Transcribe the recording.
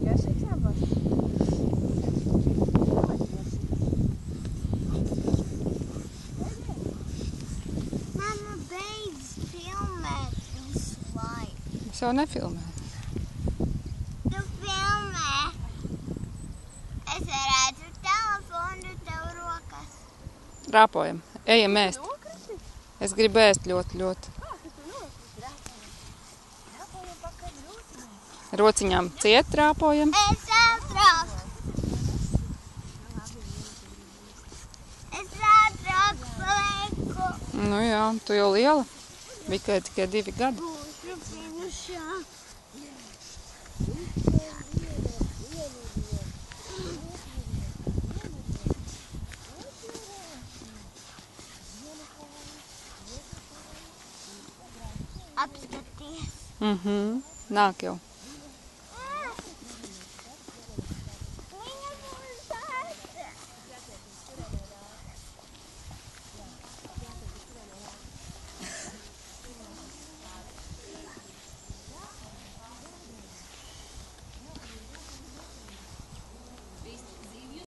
Garšīgs abas. Mama, beidz filmēt visu laiku. Es jau nefilmēju. Tu filmē. Es redzu telefonu tev rokas. Rāpojam. Ejam ēst. Es gribu ēst ļoti, ļoti. Rociņām ciet rāpojam. Es ātrāk. Es ātrāk palieku. Nu jā, tu jau liela. Vikai tikai 2 gadi. Būšu finišā. Apskaties. Nāk jau.